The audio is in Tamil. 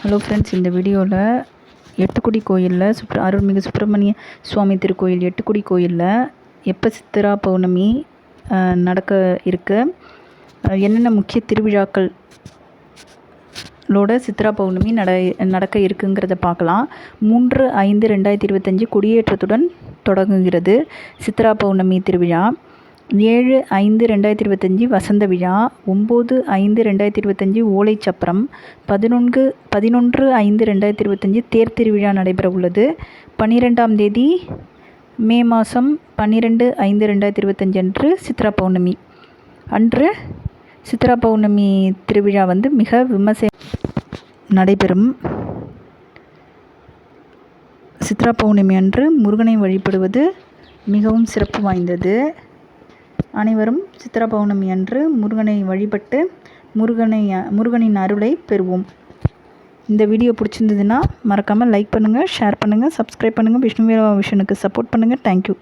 ஹலோ ஃப்ரெண்ட்ஸ், இந்த வீடியோவில் எட்டுக்குடி கோயிலில் அருள்மிகு சுப்பிரமணிய சுவாமி திருக்கோயில் எட்டுக்குடி கோயிலில் எப்போ சித்திரா பௌர்ணமி நடக்க இருக்கு, என்னென்ன முக்கிய திருவிழாக்களோட சித்திரா பௌர்ணமி நடக்க இருக்குங்கிறத பார்க்கலாம். 3/5/2025 கொடியேற்றத்துடன் தொடங்குகிறது சித்திரா பௌர்ணமி திருவிழா. 7/5/2025 வசந்த விழா, 9/5/2025 ஓலைச்சப்பரம், 11/5/2025 தேர் திருவிழா நடைபெற உள்ளது. 12ஆம் தேதி மே மாதம் 12/5/2025 அன்று சித்ரா பௌர்ணமி அன்று சித்ரா பௌர்ணமி திருவிழா மிக விமர்சை நடைபெறும். சித்ரா பௌர்ணமி அன்று முருகனை வழிபடுவது மிகவும் சிறப்பு வாய்ந்தது. அனைவரும் சித்ரா பௌர்ணமி அன்று முருகனை வழிபட்டு முருகனின் அருளை பெறுவோம். இந்த வீடியோ பிடிச்சிருந்ததுன்னா மறக்காமல் லைக் பண்ணுங்கள், ஷேர் பண்ணுங்கள், சப்ஸ்கிரைப் பண்ணுங்கள். விஷ்ணுவேலா விஷனுக்கு சப்போர்ட் பண்ணுங்கள். தேங்க்யூ.